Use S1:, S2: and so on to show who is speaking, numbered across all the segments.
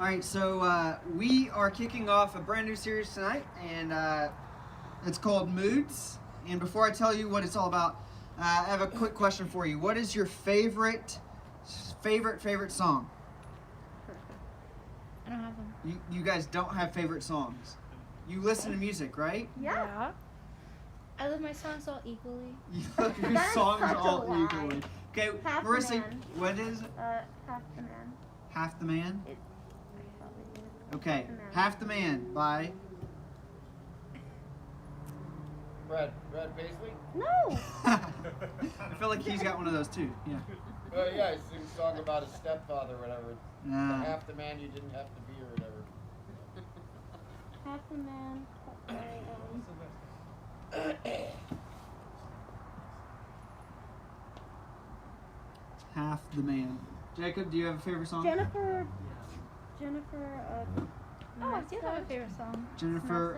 S1: All right, so we are kicking off a brand new series tonight, and it's called Moods. And before I tell you what it's all about, I have a quick question for you. What is your favorite song?
S2: I don't have them.
S1: You guys don't have favorite songs. You listen to music, right?
S2: Yeah. I love my songs all equally.
S1: You love your
S3: That is
S1: songs
S3: such a
S1: all
S3: lie.
S1: equally. Okay,
S3: Half the
S1: Marissa,
S3: Man.
S1: what is it?
S3: Half the Man.
S1: Half the Man?
S3: It,
S1: Okay,
S3: Half the Man.
S1: Half the Man by...
S4: Brad Paisley?
S3: No!
S1: I feel like he's got one of those too, yeah.
S4: Yeah, he sings a song about his stepfather or whatever. Half the man you didn't have to be or whatever.
S3: Half the Man.
S1: Half the Man. Jacob, do you have a favorite song?
S3: Jennifer.
S2: Oh, I do have a favorite song.
S1: Jennifer,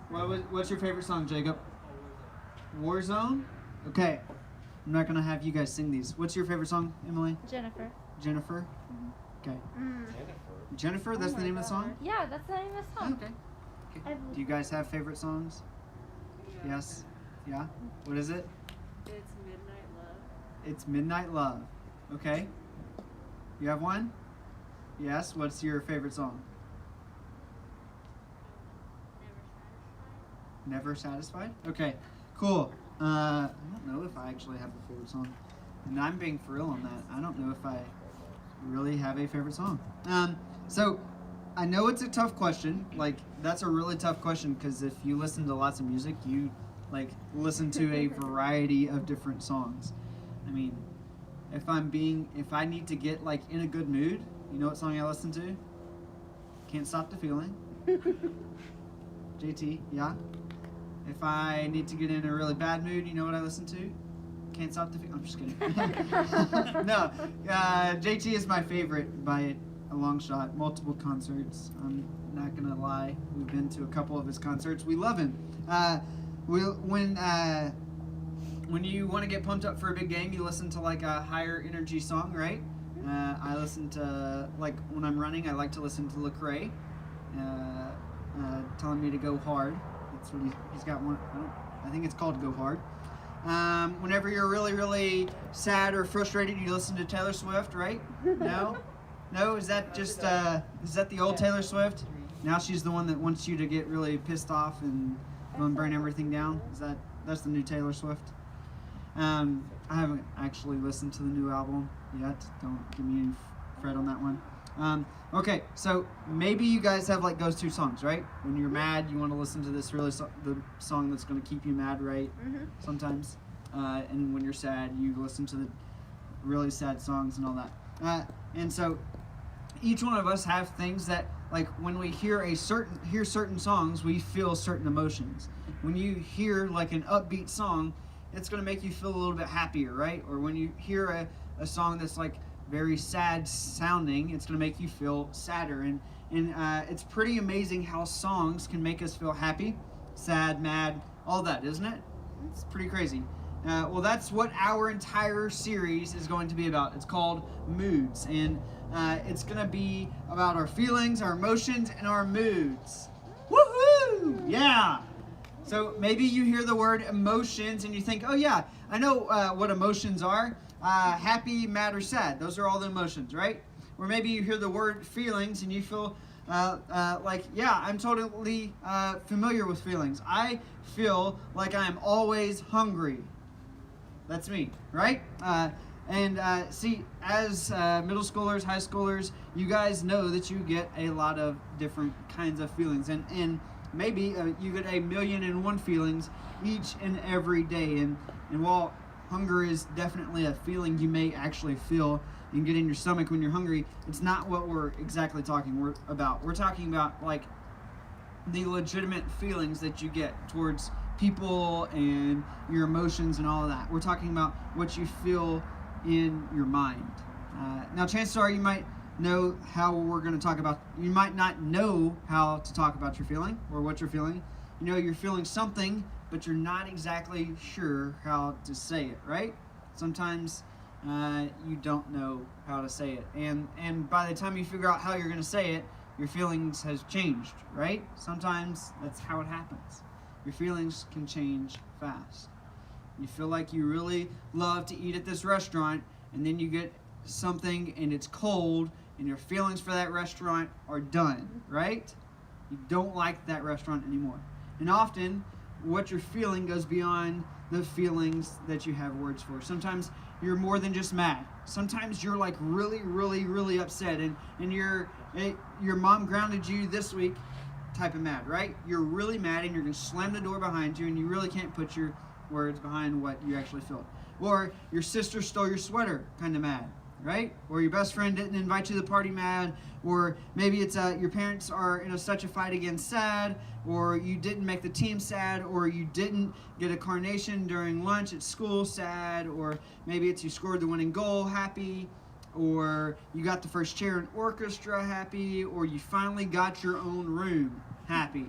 S3: Smell
S1: okay. What's your favorite song, Jacob? Warzone? Okay. I'm not going to have you guys sing these. What's your favorite song, Emily?
S2: Jennifer.
S1: Jennifer? Okay.
S4: Jennifer.
S1: Jennifer, that's
S3: Oh
S1: the
S3: my
S1: name of the song?
S2: Yeah, that's the name of the song.
S1: Okay. Do you guys have favorite songs? Yes? Yeah? What is it?
S5: It's Midnight Love.
S1: It's Midnight Love. Okay. You have one? Yes. What's your favorite song? Never Satisfied? Okay. Cool. I don't know if I actually have a favorite song. And I'm being for real on that. I don't know if I really have a favorite song. So I know it's a tough question. Like, that's a really tough question because if you listen to lots of music, you like listen to a variety of different songs. I mean, if I need to get like in a good mood, you know what song I listen to? Can't Stop the Feeling. JT, yeah? If I need to get in a really bad mood, you know what I listen to? Can't Stop the Feeling. I'm just kidding. No, JT is my favorite by a long shot. Multiple concerts. I'm not gonna lie. We've been to a couple of his concerts. We love him. When you want to get pumped up for a big game, you listen to like a higher energy song, right? I listen to, like, when I'm running, I like to listen to Lecrae, telling me to go hard. That's what he's got one. I think it's called Go Hard. Whenever you're really, really sad or frustrated, you listen to Taylor Swift, right? No? No? Is that just, is that the old Taylor Swift? Now she's the one that wants you to get really pissed off and go and burn everything down? That's the new Taylor Swift? I haven't actually listened to the new album yet. Don't give me any fret on that one. Okay, so maybe you guys have like those two songs, right? When you're mad, you want to listen to this really the song that's going to keep you mad, right? Sometimes. And when you're sad, you listen to the really sad songs and all that. And so each one of us have things that, like, when we hear certain songs, we feel certain emotions. When you hear like an upbeat song, it's going to make you feel a little bit happier, right? Or when you hear a song that's like very sad sounding, it's going to make you feel sadder. And it's pretty amazing how songs can make us feel happy, sad, mad, all that, isn't it? It's pretty crazy. Well, that's what our entire series is going to be about. It's called Moods, and it's going to be about our feelings, our emotions, and our moods. Woohoo! Yeah! So maybe you hear the word emotions and you think, oh yeah, I know what emotions are. Happy, mad, or sad. Those are all the emotions, right? Or maybe you hear the word feelings and you feel like, yeah, I'm totally familiar with feelings. I feel like I'm always hungry. That's me, right? See, as middle schoolers, high schoolers, you guys know that you get a lot of different kinds of feelings. And maybe you get 1,000,001 feelings each and every day. And while hunger is definitely a feeling you may actually feel and get in your stomach when you're hungry, it's not what we're exactly talking about. We're talking about like the legitimate feelings that you get towards people and your emotions and all of that. We're talking about what you feel in your mind. Now, chances are you might know how we're going to talk about. You might not know how to talk about your feeling or what you're feeling. You know you're feeling something, but you're not exactly sure how to say it, right? Sometimes you don't know how to say it, and by the time you figure out how you're going to say it, your feelings has changed, right? Sometimes that's how it happens. Your feelings can change fast. You feel like you really love to eat at this restaurant, and then you get something and it's cold, and your feelings for that restaurant are done, right? You don't like that restaurant anymore. And often, what you're feeling goes beyond the feelings that you have words for. Sometimes you're more than just mad. Sometimes you're like really, really, really upset, and your mom grounded you this week type of mad, right? You're really mad, and you're going to slam the door behind you, and you really can't put your words behind what you actually feel. Or your sister stole your sweater kind of mad, right? Or your best friend didn't invite you to the party mad. Or maybe it's your parents are in such a fight again sad. Or you didn't make the team sad. Or you didn't get a carnation during lunch at school sad. Or maybe it's you scored the winning goal happy. Or you got the first chair in orchestra happy. Or you finally got your own room happy,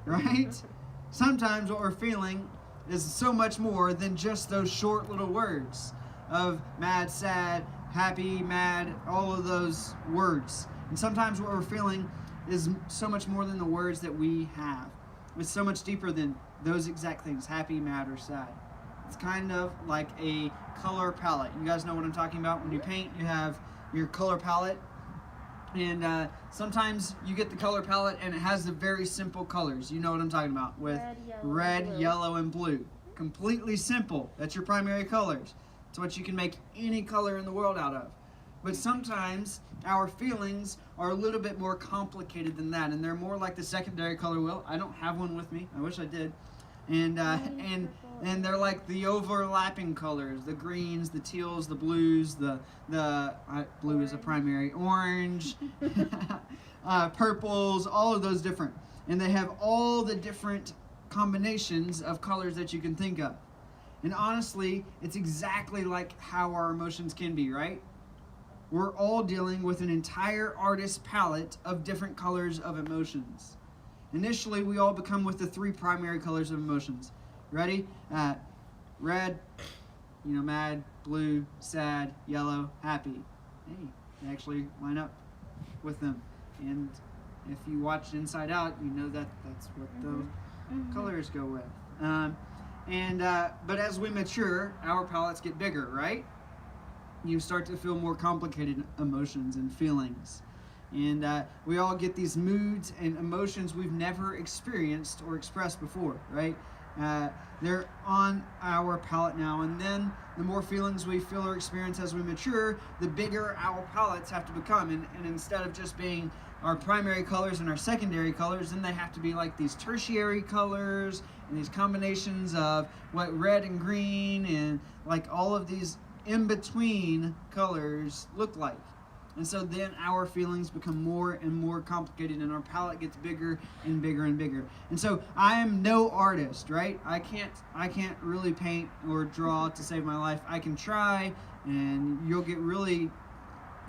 S1: right? Sometimes what we're feeling is so much more than just those short little words of mad, sad, happy, mad, all of those words. And sometimes what we're feeling is so much more than the words that we have. It's so much deeper than those exact things, happy, mad, or sad. It's kind of like a color palette. You guys know what I'm talking about? When you paint, you have your color palette. And sometimes you get the color palette and it has the very simple colors. You know what I'm talking about, with red, yellow, and blue. Completely simple. That's your primary colors. It's what you can make any color in the world out of. But sometimes our feelings are a little bit more complicated than that, and they're more like the secondary color wheel. I don't have one with me. I wish I did. And they're like the overlapping colors: the greens, the teals, the blues, the blue is a primary, orange, purples, all of those different. And they have all the different combinations of colors that you can think of. And honestly, it's exactly like how our emotions can be, right? We're all dealing with an entire artist's palette of different colors of emotions. Initially, we all become with the three primary colors of emotions. Ready? Red, mad, blue, sad, yellow, happy. Hey, they actually line up with them. And if you watch Inside Out, you know that that's what those colors go with. But as we mature, our palettes get bigger, right? You start to feel more complicated emotions and feelings. And we all get these moods and emotions we've never experienced or expressed before, right? They're on our palette now, and then the more feelings we feel or experience as we mature, the bigger our palettes have to become. And instead of just being our primary colors and our secondary colors, then they have to be like these tertiary colors and these combinations of what red and green and like all of these in-between colors look like. And so then our feelings become more and more complicated, and our palette gets bigger and bigger and bigger. And so I am no artist, right? I can't really paint or draw to save my life. I can try, and you'll get really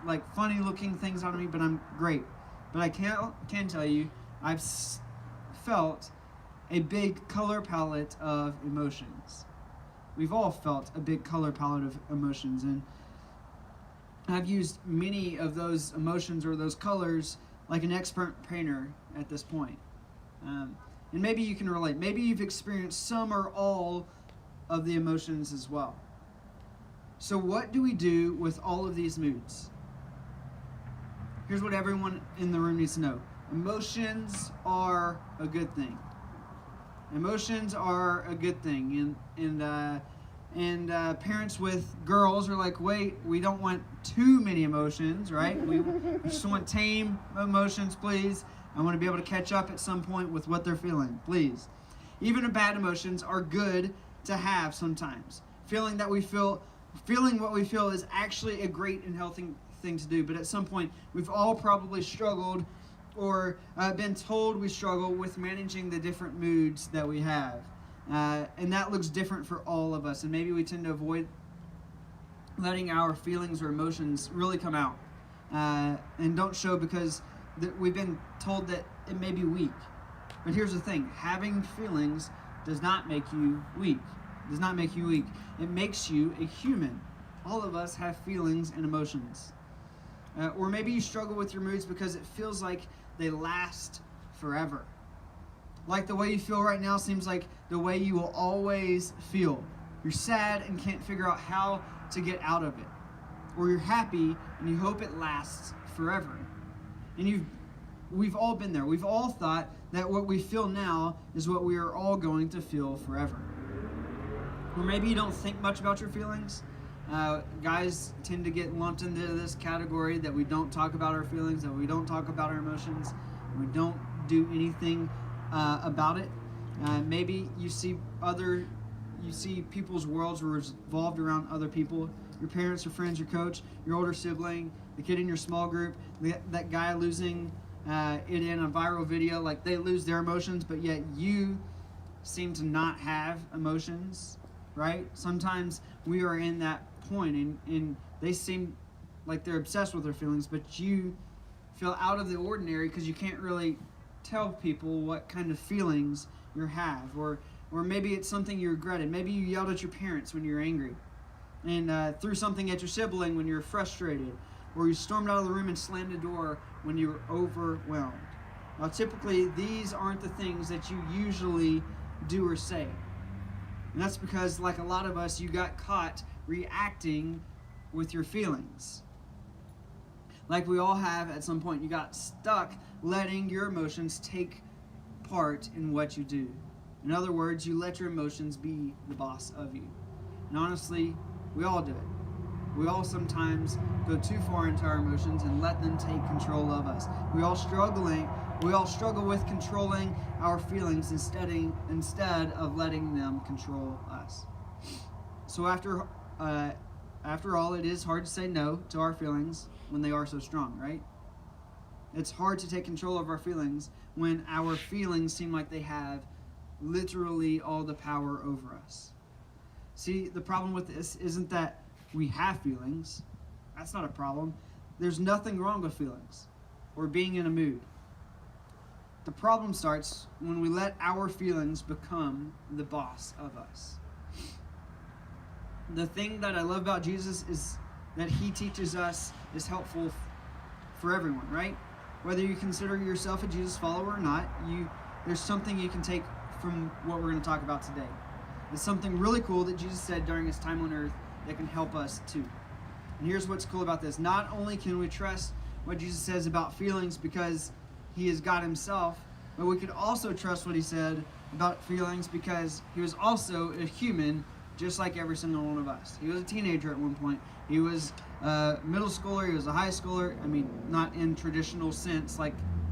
S1: like funny looking things out of me, but I'm great. But I can tell you, I've felt a big color palette of emotions. We've all felt a big color palette of emotions, and I've used many of those emotions or those colors like an expert painter at this point. And maybe you can relate. Maybe you've experienced some or all of the emotions as well. So what do we do with all of these moods? Here's what everyone in the room needs to know. Emotions are a good thing. Emotions are a good thing. And parents with girls are like, wait, we don't want too many emotions, right? We just want tame emotions, please. I want to be able to catch up at some point with what they're feeling, please. Even bad emotions are good to have sometimes. Feeling what we feel is actually a great and healthy thing to do. But at some point, we've all probably struggled or been told we struggle with managing the different moods that we have. And that looks different for all of us. And maybe we tend to avoid letting our feelings or emotions really come out and don't show because we've been told that it may be weak. But here's the thing. Having feelings does not make you weak. It does not make you weak. It makes you a human. All of us have feelings and emotions. Or maybe you struggle with your moods because it feels like they last forever. Like the way you feel right now seems like the way you will always feel. You're sad and can't figure out how to get out of it. Or you're happy and you hope it lasts forever. And we've all been there. We've all thought that what we feel now is what we are all going to feel forever. Or maybe you don't think much about your feelings. Guys tend to get lumped into this category that we don't talk about our feelings, that we don't talk about our emotions, we don't do anything about it. Maybe you see people's worlds revolved around other people. Your parents, your friends, your coach, your older sibling, the kid in your small group, that guy losing it in a viral video. Like they lose their emotions, but yet you seem to not have emotions, right? Sometimes we are in that point and they seem like they're obsessed with their feelings, but you feel out of the ordinary because you can't really tell people what kind of feelings you have. Or maybe it's something you regretted. Maybe you yelled at your parents when you were angry and threw something at your sibling when you were frustrated, or you stormed out of the room and slammed the door when you were overwhelmed. Now, typically, these aren't the things that you usually do or say. And that's because, like a lot of us, you got caught reacting with your feelings. Like we all have at some point, you got stuck letting your emotions take part in what you do. In other words, you let your emotions be the boss of you. And honestly, we all do it. We all sometimes go too far into our emotions and let them take control of us. We all struggle with controlling our feelings instead of letting them control us. So after all, it is hard to say no to our feelings when they are so strong, right? It's hard to take control of our feelings when our feelings seem like they have literally all the power over us. See, the problem with this isn't that we have feelings. That's not a problem. There's nothing wrong with feelings or being in a mood. The problem starts when we let our feelings become the boss of us. The thing that I love about Jesus is that he teaches us is helpful for everyone, right? Whether you consider yourself a Jesus follower or not, there's something you can take from what we're going to talk about today. It's something really cool that Jesus said during his time on earth that can help us too. And here's what's cool about this. Not only can we trust what Jesus says about feelings because he is God himself, but we could also trust what he said about feelings because he was also a human just like every single one of us. He was a teenager at one point. He was a middle schooler. He was a high schooler. I mean, not in traditional sense,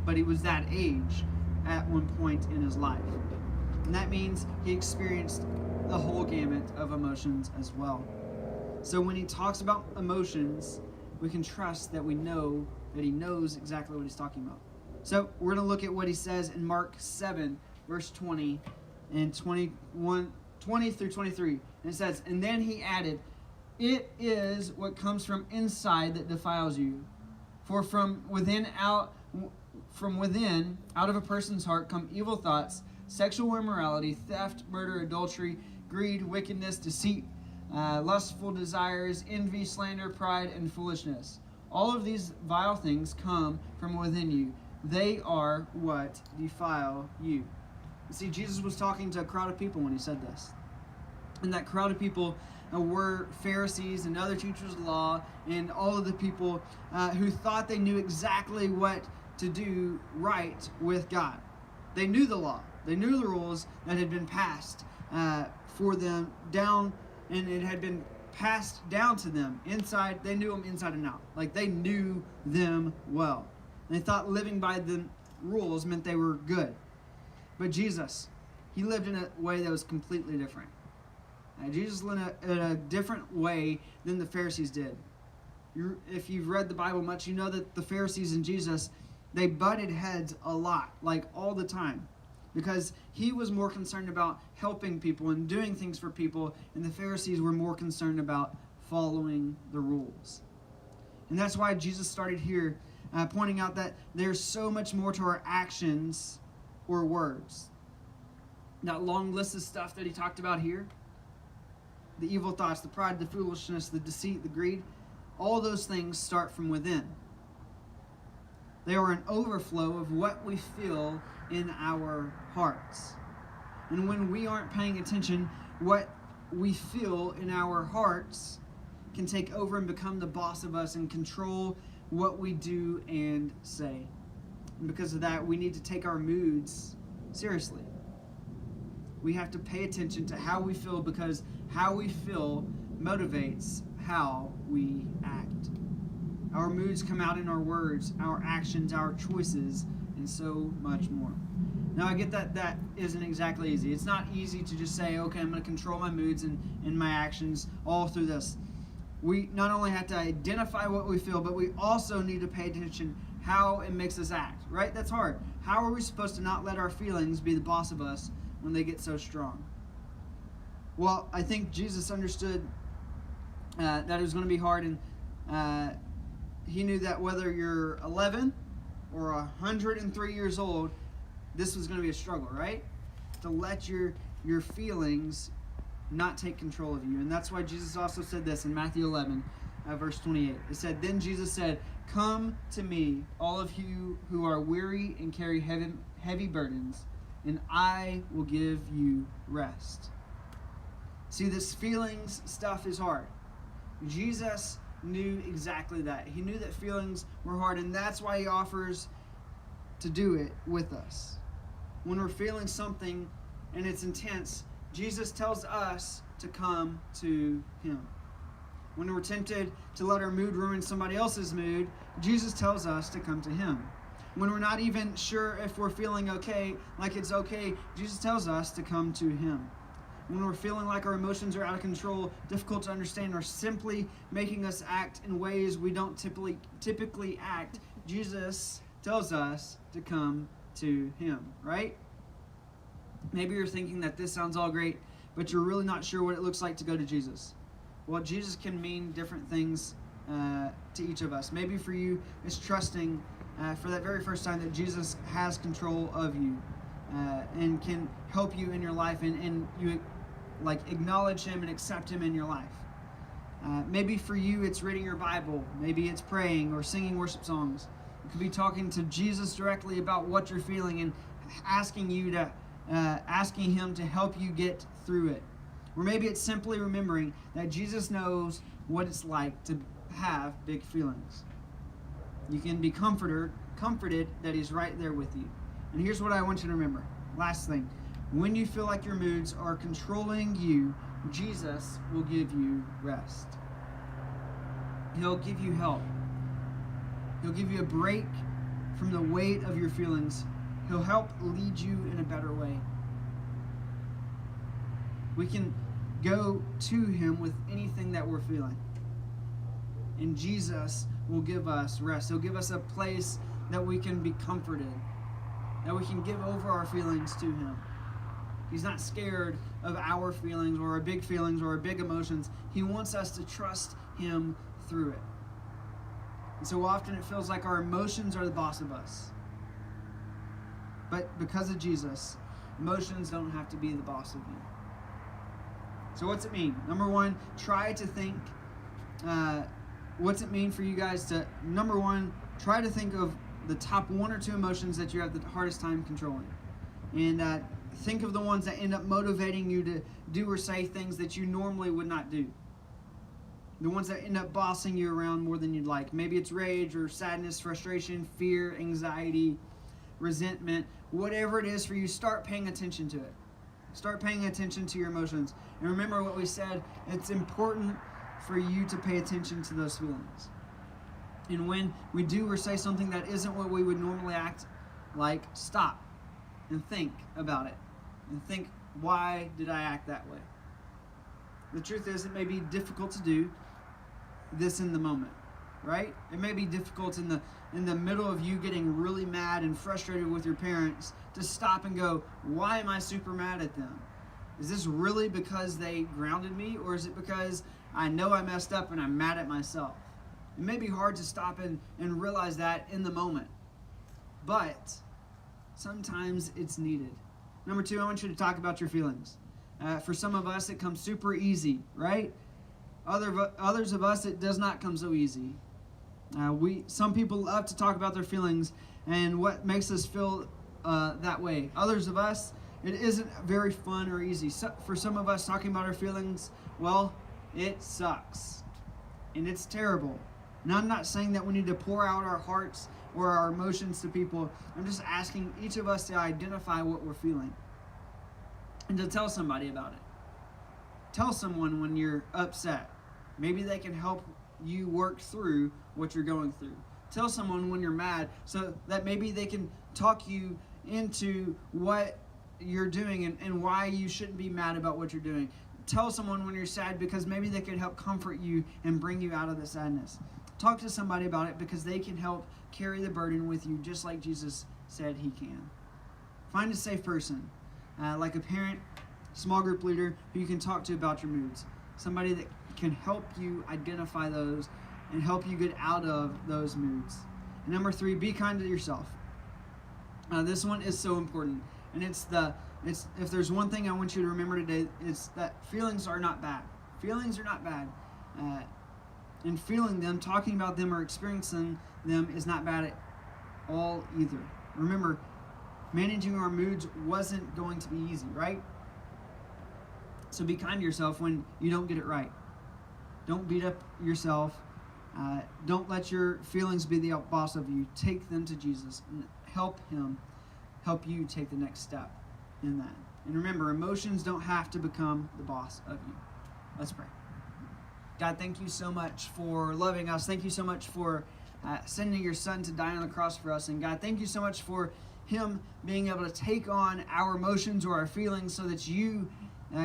S1: but he was that age at one point in his life. And that means he experienced the whole gamut of emotions as well. So when he talks about emotions, we can trust that we know that he knows exactly what he's talking about. So we're going to look at what he says in Mark 7, verse 20 and 20 through 23. And it says, "And then he added, 'It is what comes from inside that defiles you. For from within, out of a person's heart come evil thoughts, sexual immorality, theft, murder, adultery, greed, wickedness, deceit, lustful desires, envy, slander, pride, and foolishness. All of these vile things come from within you. They are what defile you.'" You see, Jesus was talking to a crowd of people when he said this. And that crowd of people were Pharisees and other teachers of law and all of the people who thought they knew exactly what to do right with God. They knew the law. They knew the rules that had been passed for them down, and it had been passed down to them inside. They knew them inside and out. Like they knew them well. They thought living by the rules meant they were good. But Jesus, he lived in a way that was completely different. Jesus lived in a different way than the Pharisees did. If you've read the Bible much, you know that the Pharisees and Jesus, they butted heads a lot, like all the time. Because he was more concerned about helping people and doing things for people, and the Pharisees were more concerned about following the rules. And that's why Jesus started here pointing out that there's so much more to our actions or words. That long list of stuff that he talked about here, the evil thoughts, the pride, the foolishness, the deceit, the greed, all those things start from within. They are an overflow of what we feel in our hearts. And when we aren't paying attention, what we feel in our hearts can take over and become the boss of us and control what we do and say. And because of that, we need to take our moods seriously. We have to pay attention to how we feel, because how we feel motivates how we act. Our moods come out in our words, our actions, our choices, and so much more. Now, I get that isn't exactly easy. It's not easy to just say, okay, I'm going to control my moods and my actions all through this. We not only have to identify what we feel, but we also need to pay attention how it makes us act, right? That's hard. How are we supposed to not let our feelings be the boss of us when they get so strong? Well, I think Jesus understood that it was going to be hard, and he knew that whether you're 11 or 103 years old, this was going to be a struggle, right? To let your feelings not take control of you. And that's why Jesus also said this in Matthew 11, verse 28. It said, "Then Jesus said, 'Come to me, all of you who are weary and carry heavy burdens, and I will give you rest.'" See, this feelings stuff is hard. Jesus knew exactly that. He knew that feelings were hard, and that's why he offers to do it with us. When we're feeling something and it's intense, Jesus tells us to come to him. When we're tempted to let our mood ruin somebody else's mood, Jesus tells us to come to him. When we're not even sure if we're feeling okay, like it's okay, Jesus tells us to come to him. When we're feeling like our emotions are out of control, difficult to understand, or simply making us act in ways we don't typically act, Jesus tells us to come to him, right? Maybe you're thinking that this sounds all great, but you're really not sure what it looks like to go to Jesus. Well, Jesus can mean different things to each of us. Maybe for you, it's trusting for that very first time that Jesus has control of you and can help you in your life, and you acknowledge him and accept him in your life. Maybe for you, it's reading your Bible. Maybe it's praying or singing worship songs. It could be talking to Jesus directly about what you're feeling and asking him to help you get through it. Or maybe it's simply remembering that Jesus knows what it's like to have big feelings. You can be comforted that he's right there with you. And here's what I want you to remember. Last thing. When you feel like your moods are controlling you, Jesus will give you rest. He'll give you help. He'll give you a break from the weight of your feelings. He'll help lead you in a better way. We can go to him with anything that we're feeling. And Jesus will give us rest. He'll give us a place that we can be comforted, that we can give over our feelings to him. He's not scared of our feelings or our big feelings or our big emotions. He wants us to trust him through it. And so often it feels like our emotions are the boss of us. But because of Jesus, emotions don't have to be the boss of you. So what's it mean? Number one, try to think, what's it mean for you guys to, number one, try to think of the top one or two emotions that you have the hardest time controlling. And think of the ones that end up motivating you to do or say things that you normally would not do. The ones that end up bossing you around more than you'd like. Maybe it's rage or sadness, frustration, fear, anxiety, resentment. Whatever it is for you, start paying attention to it. Start paying attention to your emotions. And remember what we said, it's important for you to pay attention to those feelings. And when we do or say something that isn't what we would normally act like, stop and think about it. And think, why did I act that way? The truth is, it may be difficult to do this in the moment, right? It may be difficult in the middle of you getting really mad and frustrated with your parents to stop and go, why am I super mad at them? Is this really because they grounded me, or is it because I know I messed up and I'm mad at myself? It may be hard to stop and realize that in the moment, but sometimes it's needed. Number two, I want you to talk about your feelings. For some of us, it comes super easy, right? Others of us, it does not come so easy. Some people love to talk about their feelings and what makes us feel that way. Others of us, it isn't very fun or easy. For some of us, talking about our feelings, well, it sucks. And it's terrible. And I'm not saying that we need to pour out our hearts or our emotions to people. I'm just asking each of us to identify what we're feeling and to tell somebody about it. Tell someone when you're upset. Maybe they can help you work through what you're going through. Tell someone when you're mad so that maybe they can talk you into what you're doing and why you shouldn't be mad about what you're doing. Tell someone when you're sad because maybe they can help comfort you and bring you out of the sadness. Talk to somebody about it because they can help carry the burden with you just like Jesus said he can. Find a safe person, like a parent, small group leader who you can talk to about your moods. Somebody that can help you identify those and help you get out of those moods. And number 3, be kind to yourself. This one is so important. And if there's one thing I want you to remember today, it's that feelings are not bad. Feelings are not bad. And feeling them, talking about them, or experiencing them is not bad at all either. Remember, managing our moods wasn't going to be easy, right? So be kind to yourself when you don't get it right. Don't beat up yourself. Don't let your feelings be the boss of you. Take them to Jesus and help him help you take the next step in that. And remember, emotions don't have to become the boss of you. Let's pray. God, thank you so much for loving us. Thank you so much for sending your son to die on the cross for us. And God, thank you so much for him being able to take on our emotions or our feelings so that you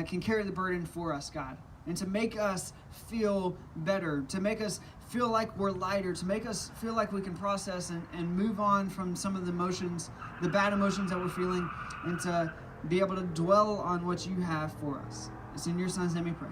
S1: can carry the burden for us, God. And to make us feel better, to make us feel like we're lighter, to make us feel like we can process and move on from some of the emotions, the bad emotions that we're feeling, and to be able to dwell on what you have for us. It's in your son's name we pray.